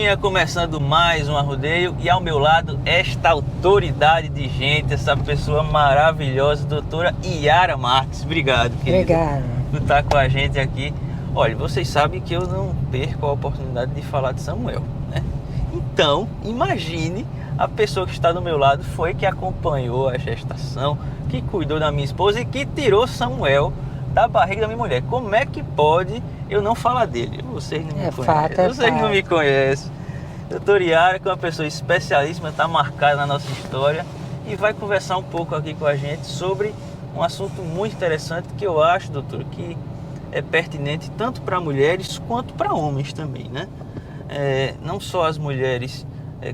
turminha, começando mais um Arrudeio e ao meu lado esta autoridade de gente, essa pessoa maravilhosa, doutora Yara Marques. Obrigado, querida, Obrigada por estar com a gente aqui. Olha, vocês sabem que eu não perco a oportunidade de falar de Samuel, né? Então, imagine a pessoa que está do meu lado foi que acompanhou a gestação, que cuidou da minha esposa e que tirou Samuel da barriga da minha mulher. Como é que pode eu não falar dele? Vocês não me conhecem. Vocês não me conhecem. Doutora Yara, que é uma pessoa especialíssima, está marcada na nossa história e vai conversar um pouco aqui com a gente sobre um assunto muito interessante que eu acho, doutor, que é pertinente tanto para mulheres quanto para homens também, né? Não só as mulheres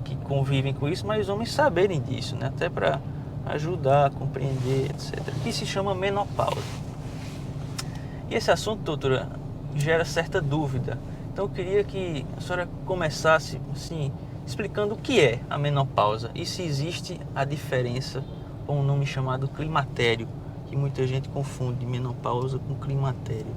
que convivem com isso, mas os homens saberem disso, né? Até para ajudar a compreender, etc. Que se chama menopausa. E esse assunto, doutora, gera certa dúvida. Então eu queria que a senhora começasse assim, explicando o que é a menopausa e se existe a diferença com um nome chamado climatério, que muita gente confunde menopausa com climatério.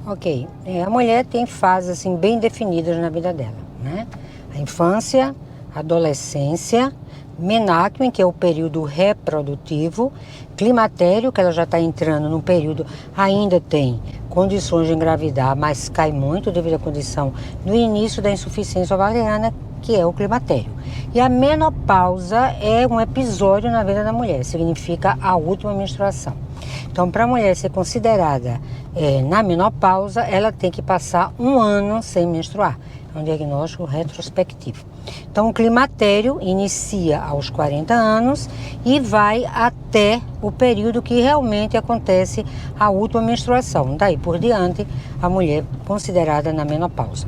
Ok, a mulher tem fases assim, bem definidas na vida dela, né? A infância, a adolescência, menarquia, que é o período reprodutivo, climatério, que ela já está entrando num período, ainda tem condições de engravidar, mas cai muito devido à condição no início da insuficiência ovariana, que é o climatério. E a menopausa é um episódio na vida da mulher, significa a última menstruação. Então, para a mulher ser considerada na menopausa, ela tem que passar 1 ano sem menstruar. É um diagnóstico retrospectivo. Então, o climatério inicia aos 40 anos e vai até o período que realmente acontece a última menstruação. Daí por diante, a mulher considerada na menopausa.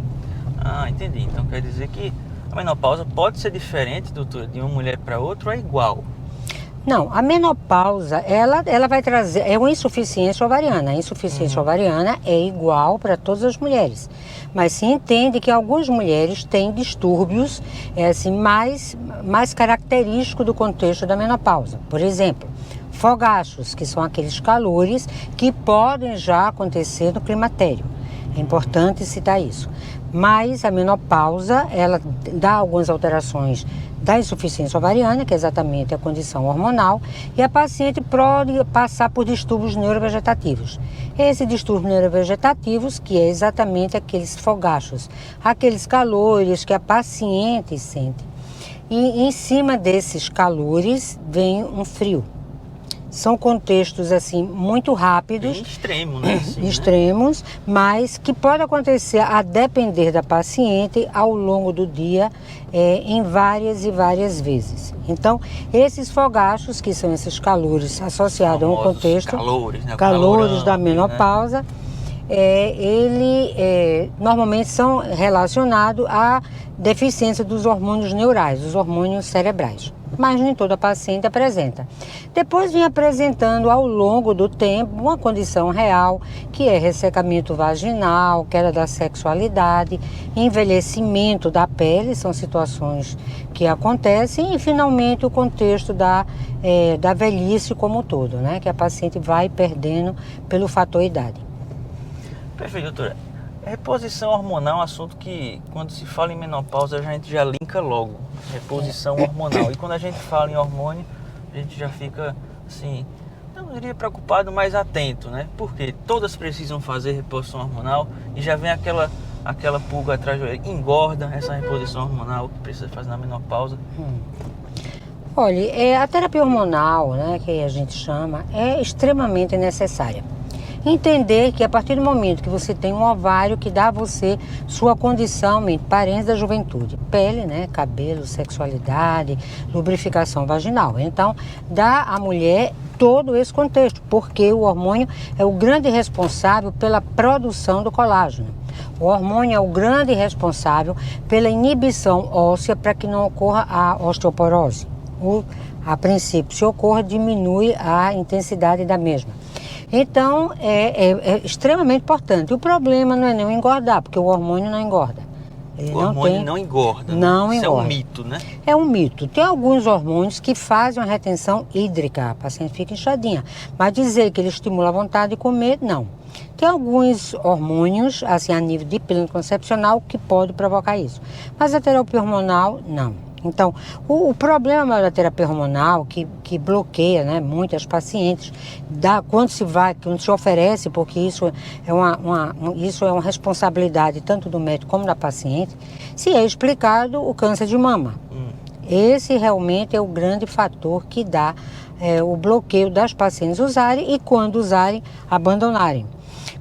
Ah, entendi. Então quer dizer que a menopausa pode ser diferente, doutor, de uma mulher para outra ou é igual? Não, a menopausa, ela vai trazer, é uma insuficiência ovariana. A insuficiência ovariana é igual para todas as mulheres. Mas se entende que algumas mulheres têm distúrbios assim, mais característicos do contexto da menopausa. Por exemplo, fogachos, que são aqueles calores que podem já acontecer no climatério. É importante citar isso. Mas a menopausa, ela dá algumas alterações da insuficiência ovariana, que é exatamente a condição hormonal, e a paciente pode passar por distúrbios neurovegetativos. Esses distúrbios neurovegetativos, que é exatamente aqueles fogachos, aqueles calores que a paciente sente. E em cima desses calores vem um frio. São contextos assim muito rápidos, bem extremo, né? Assim, extremos, né? Mas que pode acontecer a depender da paciente ao longo do dia, em várias e várias vezes. Então, esses fogachos, que são esses calores associados a um contexto, calores da menopausa, normalmente são relacionados à deficiência dos hormônios neurais, dos hormônios cerebrais. Mas nem toda paciente apresenta. Depois vem apresentando ao longo do tempo uma condição real, que é ressecamento vaginal, queda da sexualidade, envelhecimento da pele, são situações que acontecem, e finalmente o contexto da velhice como um todo, né? Que a paciente vai perdendo pelo fator idade. Perfeito, doutora. Reposição hormonal é um assunto que, quando se fala em menopausa, a gente já linka logo. Reposição hormonal. E quando a gente fala em hormônio, a gente já fica, assim, eu não diria preocupado, mas atento, né? Porque todas precisam fazer reposição hormonal e já vem aquela pulga atrás do orelha. Engorda essa reposição hormonal que precisa fazer na menopausa. Olha, a terapia hormonal, né, que a gente chama, é extremamente necessária. Entender que a partir do momento que você tem um ovário que dá a você sua condição parente da juventude, pele, né, cabelo, sexualidade, lubrificação vaginal. Então, dá à mulher todo esse contexto, porque o hormônio é o grande responsável pela produção do colágeno. O hormônio é o grande responsável pela inibição óssea para que não ocorra a osteoporose. A princípio, se ocorre, diminui a intensidade da mesma. Então, é extremamente importante. O problema não é nem engordar, porque o hormônio não engorda. O hormônio não engorda, né? Não Isso engorda. É um mito, né? É um mito. Tem alguns hormônios que fazem uma retenção hídrica, a paciente fica inchadinha. Mas dizer que ele estimula a vontade de comer, não. Tem alguns hormônios, assim, a nível de pílula anticoncepcional, que pode provocar isso. Mas a terapia hormonal, não. Então, o problema da terapia hormonal, que bloqueia, né, muitas pacientes, quando se oferece, porque isso é uma responsabilidade tanto do médico como da paciente, se é explicado o câncer de mama. Esse realmente é o grande fator que dá o bloqueio das pacientes usarem e, quando usarem, abandonarem.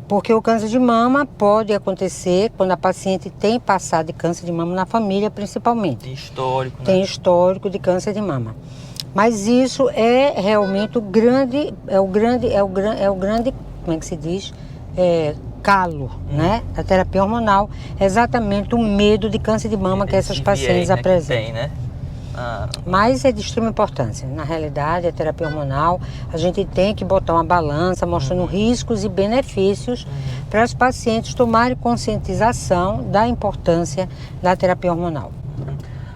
Porque o câncer de mama pode acontecer quando a paciente tem passado de câncer de mama na família, principalmente. Tem histórico, né? Tem histórico de câncer de mama. Mas isso é realmente o grande, como é que se diz? Calo, né? Da terapia hormonal. Exatamente o medo de câncer de mama que essas pacientes apresentam. Que tem, né? Mas é de extrema importância. Na realidade, a terapia hormonal, a gente tem que botar uma balança mostrando riscos e benefícios para os pacientes tomarem conscientização da importância da terapia hormonal.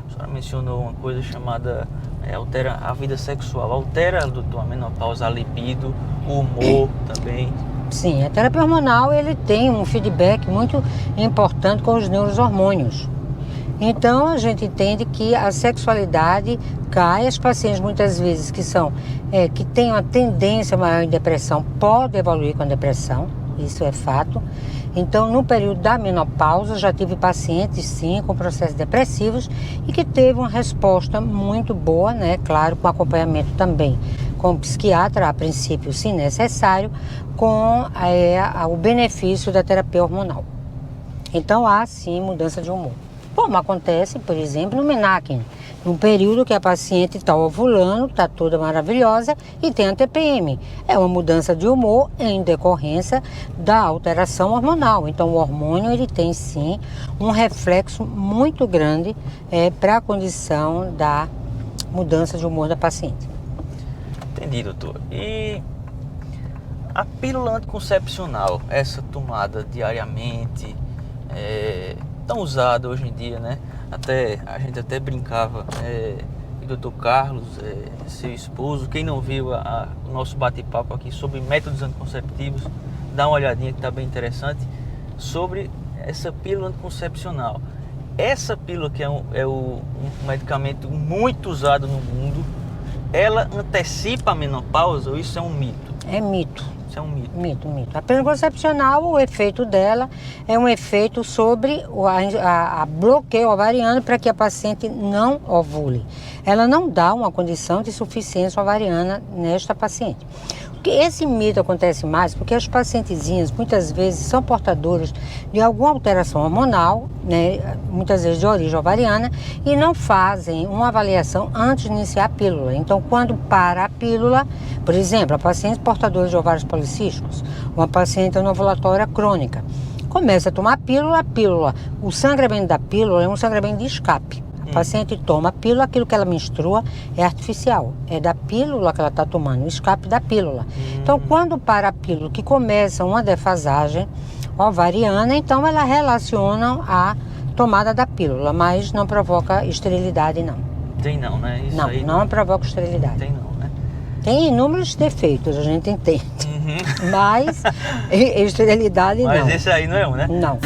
A senhora mencionou uma coisa chamada altera a vida sexual, altera a menopausa, a libido, o humor também. Sim, a terapia hormonal ele tem um feedback muito importante com os neurohormônios. Então, a gente entende que a sexualidade cai, as pacientes muitas vezes que têm uma tendência maior em depressão, podem evoluir com a depressão, isso é fato. Então, no período da menopausa, já tive pacientes, sim, com processos depressivos e que teve uma resposta muito boa, né? Claro, com acompanhamento também com o psiquiatra, a princípio, se necessário, com o benefício da terapia hormonal. Então, há, sim, mudança de humor. Como acontece, por exemplo, no menarche, num período que a paciente está ovulando, está toda maravilhosa e tem a TPM. É uma mudança de humor em decorrência da alteração hormonal. Então, o hormônio ele tem sim um reflexo muito grande para a condição da mudança de humor da paciente. Entendi, doutor. E a pílula anticoncepcional, essa tomada diariamente, tão usada hoje em dia, né? A gente até brincava, o Dr. Carlos, seu esposo, quem não viu o nosso bate-papo aqui sobre métodos anticonceptivos, dá uma olhadinha que está bem interessante, sobre essa pílula anticoncepcional. Essa pílula que é um medicamento muito usado no mundo, ela antecipa a menopausa ou isso é um mito? É mito. Isso é um mito. Mito. A pílula anticoncepcional, o efeito dela é um efeito sobre a bloqueio ovariano para que a paciente não ovule. Ela não dá uma condição de insuficiência ovariana nesta paciente. Esse mito acontece mais porque as pacientezinhas muitas vezes são portadoras de alguma alteração hormonal, né, muitas vezes de origem ovariana, e não fazem uma avaliação antes de iniciar a pílula. Então, quando para a pílula, por exemplo, a paciente portadora de ovários policísticos, uma paciente anovulatória crônica, começa a tomar a pílula, o sangramento da pílula é um sangramento de escape. A paciente toma a pílula, aquilo que ela menstrua é artificial, é da pílula que ela está tomando, o escape da pílula. Então, quando para a pílula, que começa uma defasagem ovariana, então ela relaciona a tomada da pílula, mas não provoca esterilidade, não. Tem não, né? Isso não, aí não provoca esterilidade. Tem não, né? Tem inúmeros defeitos, a gente entende, mas esterilidade não. Mas esse aí não é um, né? Não.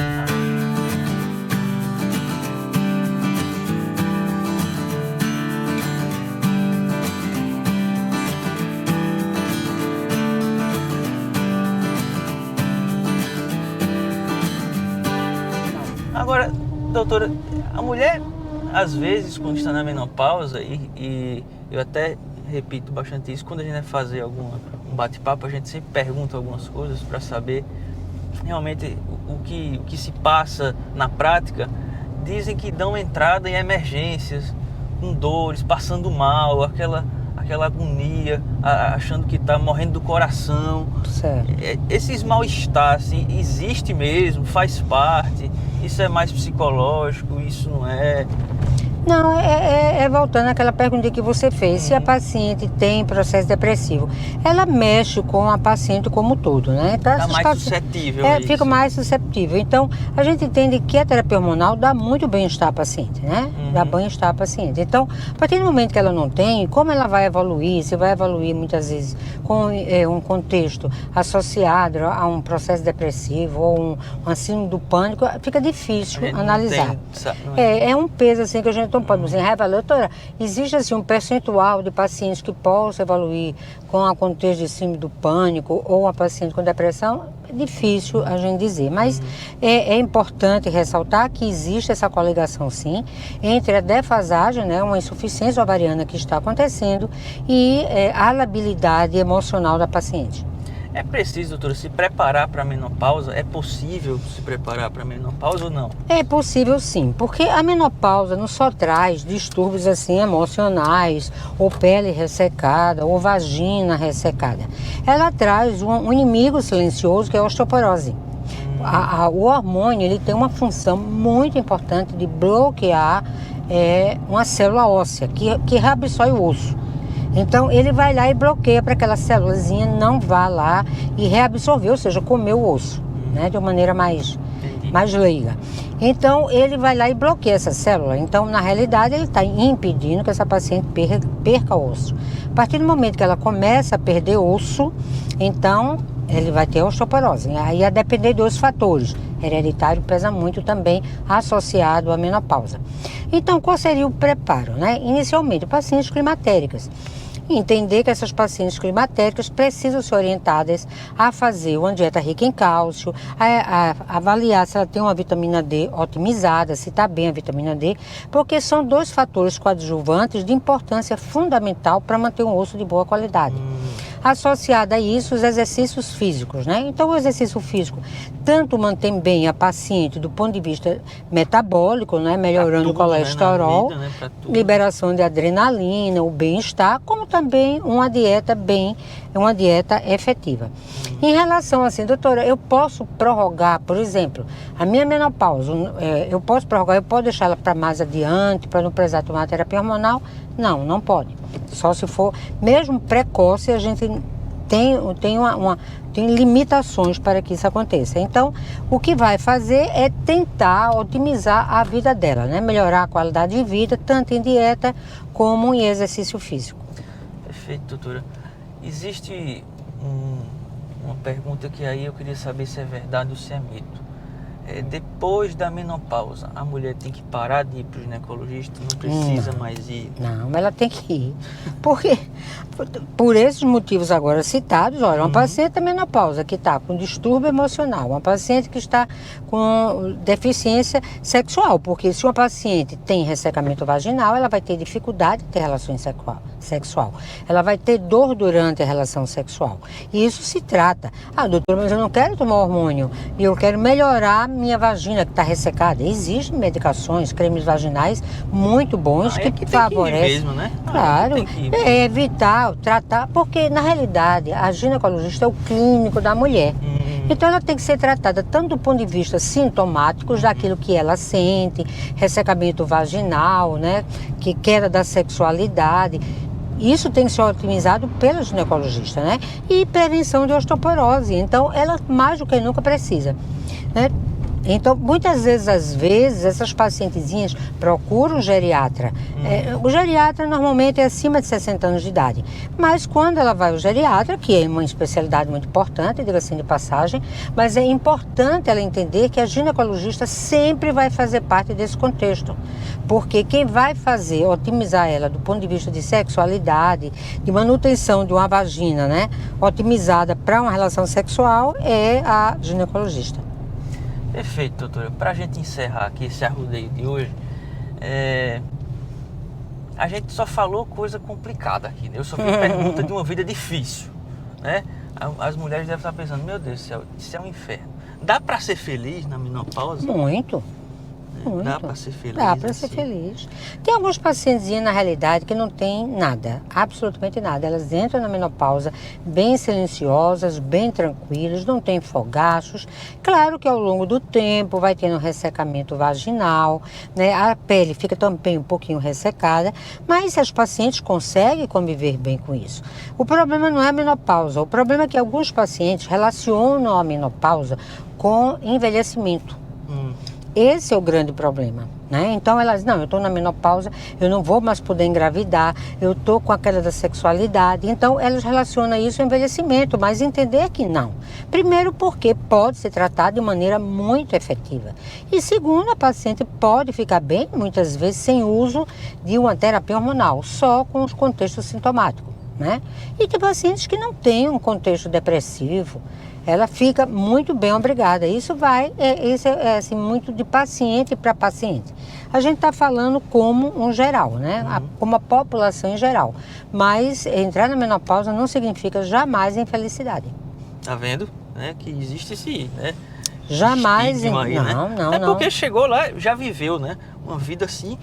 Agora, doutora, a mulher, às vezes, quando está na menopausa, e eu até repito bastante isso, quando a gente vai fazer um bate-papo, a gente sempre pergunta algumas coisas para saber realmente o que se passa na prática. Dizem que dão entrada em emergências, com dores, passando mal, aquela agonia, achando que está morrendo do coração. Certo. Esses mal-estar, assim, existe mesmo, faz parte, isso é mais psicológico, isso não é? Não, voltando àquela pergunta que você fez, se a paciente tem processo depressivo, ela mexe com a paciente como um todo, né? Então, Está mais suscetível a isso. Fica mais susceptível. Então, a gente entende que a terapia hormonal dá muito bem-estar à paciente, né? Dá bem-estar à paciente. Então, a partir do momento que ela não tem, como ela vai evoluir? Se vai evoluir muitas vezes com um contexto associado a um processo depressivo ou uma síndrome do pânico, fica difícil analisar. É um peso assim que a gente não pode dizer, doutora, existe assim um percentual de pacientes que possam evoluir com a contexto de síndrome do pânico ou a paciente com depressão? É difícil a gente dizer, mas é importante ressaltar que existe essa coligação sim entre a defasagem, né, uma insuficiência ovariana que está acontecendo e a labilidade emocional da paciente. É preciso, doutora, se preparar para a menopausa? É possível se preparar para a menopausa ou não? É possível sim, porque a menopausa não só traz distúrbios assim emocionais, ou pele ressecada, ou vagina ressecada. Ela traz um inimigo silencioso que é a osteoporose. O hormônio ele tem uma função muito importante de bloquear uma célula óssea que reabsorve o osso. Então ele vai lá e bloqueia para que aquela célulazinha não vá lá e reabsorver, ou seja, comer o osso, né, de uma maneira mais leiga. Então ele vai lá e bloqueia essa célula. Então na realidade ele está impedindo que essa paciente perca o osso. A partir do momento que ela começa a perder osso, então ele vai ter osteoporose. Aí a depender dos fatores. Hereditário pesa muito também associado à menopausa. Então qual seria o preparo, né? Inicialmente pacientes climatéricas. Entender que essas pacientes climatéricas precisam ser orientadas a fazer uma dieta rica em cálcio, a avaliar se ela tem uma vitamina D otimizada, se está bem a vitamina D, porque são dois fatores coadjuvantes de importância fundamental para manter um osso de boa qualidade. Associado a isso, os exercícios físicos, né? Então, o exercício físico tanto mantém bem a paciente do ponto de vista metabólico, né? Melhorando o colesterol, né? Liberação de adrenalina, o bem-estar, como também uma dieta efetiva. Em relação assim, doutora, eu posso prorrogar, por exemplo, a minha menopausa, eu posso deixar ela para mais adiante, para não precisar tomar terapia hormonal? Não, não pode. Só se for, mesmo precoce, a gente tem limitações para que isso aconteça. Então, o que vai fazer é tentar otimizar a vida dela, né? Melhorar a qualidade de vida, tanto em dieta como em exercício físico. Perfeito, doutora. Existe uma pergunta que aí eu queria saber se é verdade ou se é mito. Depois da menopausa, a mulher tem que parar de ir para o ginecologista? Não precisa mais ir? Não, ela tem que ir. Porque, por esses motivos agora citados, olha, uma paciente da menopausa que está com distúrbio emocional, uma paciente que está com deficiência sexual, porque se uma paciente tem ressecamento vaginal, ela vai ter dificuldade de ter relações sexual. Ela vai ter dor durante a relação sexual. E isso se trata. Doutora, mas eu não quero tomar hormônio e eu quero melhorar minha vagina que está ressecada. Existem medicações, cremes vaginais muito bons que favorecem. Que ir mesmo, né? Claro, evitar, tratar, porque na realidade a ginecologista é o clínico da mulher. Então ela tem que ser tratada tanto do ponto de vista sintomático, daquilo que ela sente, ressecamento vaginal, né, que queda da sexualidade. Isso tem que ser otimizado pelo ginecologista, né? E prevenção de osteoporose. Então ela mais do que nunca precisa, né? Então, muitas vezes, essas pacientezinhas procuram um geriatra. O geriatra normalmente é acima de 60 anos de idade. Mas quando ela vai ao geriatra, que é uma especialidade muito importante, diga assim de passagem, mas é importante ela entender que a ginecologista sempre vai fazer parte desse contexto. Porque quem vai otimizar ela do ponto de vista de sexualidade, de manutenção de uma vagina, né, otimizada para uma relação sexual, é a ginecologista. Perfeito, doutora. Para a gente encerrar aqui esse arrodeio de hoje, a gente só falou coisa complicada aqui, né? Eu só fiz pergunta de uma vida difícil, né? As mulheres devem estar pensando, meu Deus do céu, isso é um inferno. Dá para ser feliz na menopausa? Muito. Muito. Dá para ser feliz. Dá para ser assim. feliz. Tem alguns pacientes, na realidade, que não tem nada, absolutamente nada. Elas entram na menopausa bem silenciosas, bem tranquilas, não tem fogaços. Claro que ao longo do tempo vai tendo ressecamento vaginal, né? A pele fica também um pouquinho ressecada, mas as pacientes conseguem conviver bem com isso. O problema não é a menopausa, o problema é que alguns pacientes relacionam a menopausa com envelhecimento. Esse é o grande problema, né? Então elas, não, eu estou na menopausa, eu não vou mais poder engravidar, eu estou com a queda da sexualidade. Então elas relacionam isso ao envelhecimento, mas entender que não. Primeiro porque pode ser tratado de maneira muito efetiva. E segundo, a paciente pode ficar bem, muitas vezes, sem uso de uma terapia hormonal, só com os contextos sintomáticos, né? E tem pacientes que não têm um contexto depressivo, ela fica muito bem, obrigada. Isso é assim, muito de paciente para paciente. A gente está falando como um geral, né? Como a população em geral. Mas entrar na menopausa não significa jamais infelicidade. Tá vendo? Né? Que existe esse, né? Jamais. Estigma aí, né? Não. É porque chegou lá, já viveu, né? Uma vida assim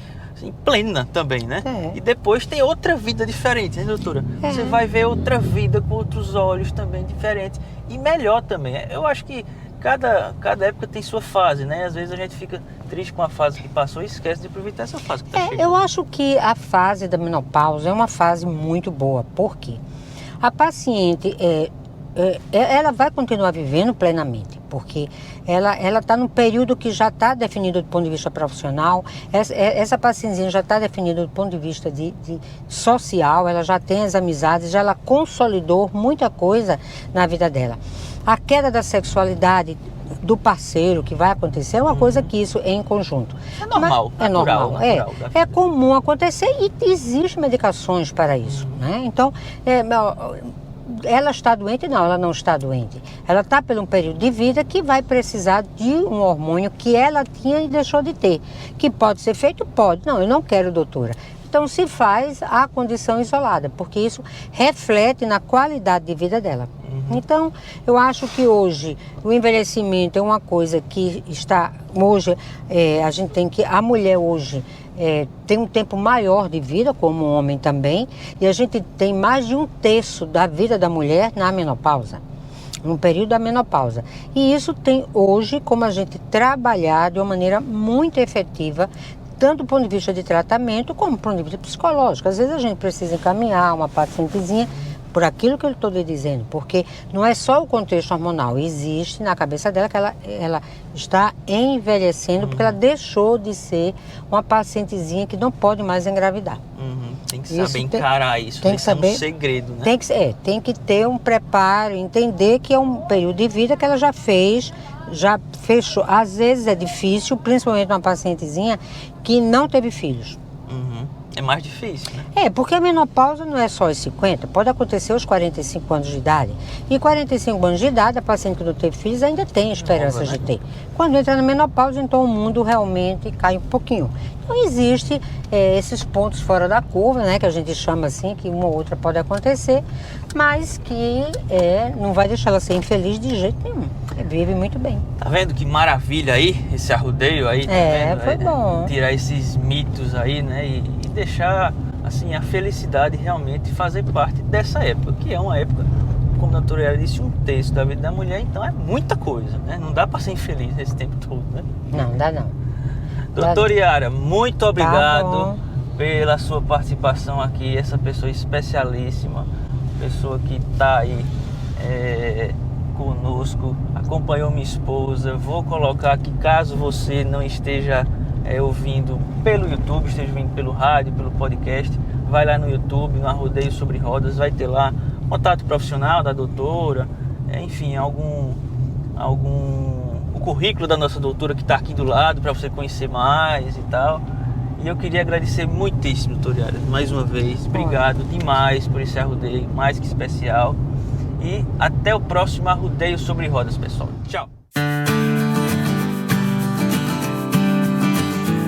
plena também, né? É. E depois tem outra vida diferente, né, doutora? É. Você vai ver outra vida com outros olhos também diferentes e melhor também. Eu acho que cada época tem sua fase, né? Às vezes a gente fica triste com a fase que passou e esquece de aproveitar essa fase que tá chegando. Eu acho que a fase da menopausa é uma fase muito boa, porque a paciente ela vai continuar vivendo plenamente, porque ela está num período que já está definido do ponto de vista profissional, essa pacientezinha já está definida do ponto de vista de social, ela já tem as amizades, já ela consolidou muita coisa na vida dela. A queda da sexualidade do parceiro que vai acontecer é uma coisa que isso é em conjunto. É normal, é natural, normal, é comum acontecer e existem medicações para isso, né? Então, ela está doente? Não, ela não está doente. Ela está por um período de vida que vai precisar de um hormônio que ela tinha e deixou de ter. Que pode ser feito? Pode. Não, eu não quero, doutora. Então se faz a condição isolada, porque isso reflete na qualidade de vida dela. Então, eu acho que hoje o envelhecimento é uma coisa que está... Hoje, a gente tem que... A mulher hoje tem um tempo maior de vida, como o homem também, e a gente tem mais de 1/3 da vida da mulher na menopausa, no período da menopausa. E isso tem hoje como a gente trabalhar de uma maneira muito efetiva, tanto do ponto de vista de tratamento, como do ponto de vista psicológico. Às vezes a gente precisa encaminhar uma pacientezinha por aquilo que eu estou lhe dizendo, porque não é só o contexto hormonal, existe na cabeça dela que ela está envelhecendo, porque ela deixou de ser uma pacientezinha que não pode mais engravidar. Tem que saber encarar isso, tem que saber, é um segredo, né? Tem que ter um preparo, entender que é um período de vida que ela já fechou. Às vezes é difícil, principalmente uma pacientezinha que não teve filhos. É mais difícil, né? Porque a menopausa não é só aos 50, pode acontecer aos 45 anos de idade. E 45 anos de idade, a paciente que não teve filhos ainda tem esperanças de ter. Quando entra na menopausa, então o mundo realmente cai um pouquinho. Então existe esses pontos fora da curva, né, que a gente chama assim, que uma ou outra pode acontecer, mas que não vai deixar ela ser infeliz de jeito nenhum. Vive muito bem. Tá vendo que maravilha aí, esse arrodeio aí, tá vendo? Foi bom. Tirar esses mitos aí, né, e deixar, assim, a felicidade realmente fazer parte dessa época, que é uma época, como a doutora Yara disse, 1/3 da vida da mulher, então é muita coisa, né? Não dá para ser infeliz esse tempo todo, né? Não, dá não. Doutora Yara, muito obrigado bom. pela sua participação aqui, essa pessoa especialíssima, pessoa que tá aí conosco, acompanhou minha esposa. Vou colocar aqui, caso você não esteja ouvindo pelo YouTube, esteja ouvindo pelo rádio, pelo podcast, vai lá no YouTube, no Arrodeio Sobre Rodas, vai ter lá contato profissional da doutora, enfim, o currículo da nossa doutora que está aqui do lado para você conhecer mais e tal. E eu queria agradecer muitíssimo, doutora Yara, mais uma vez. Obrigado demais por esse arrodeio, mais que especial. E até o próximo Arrodeio Sobre Rodas, pessoal. Tchau!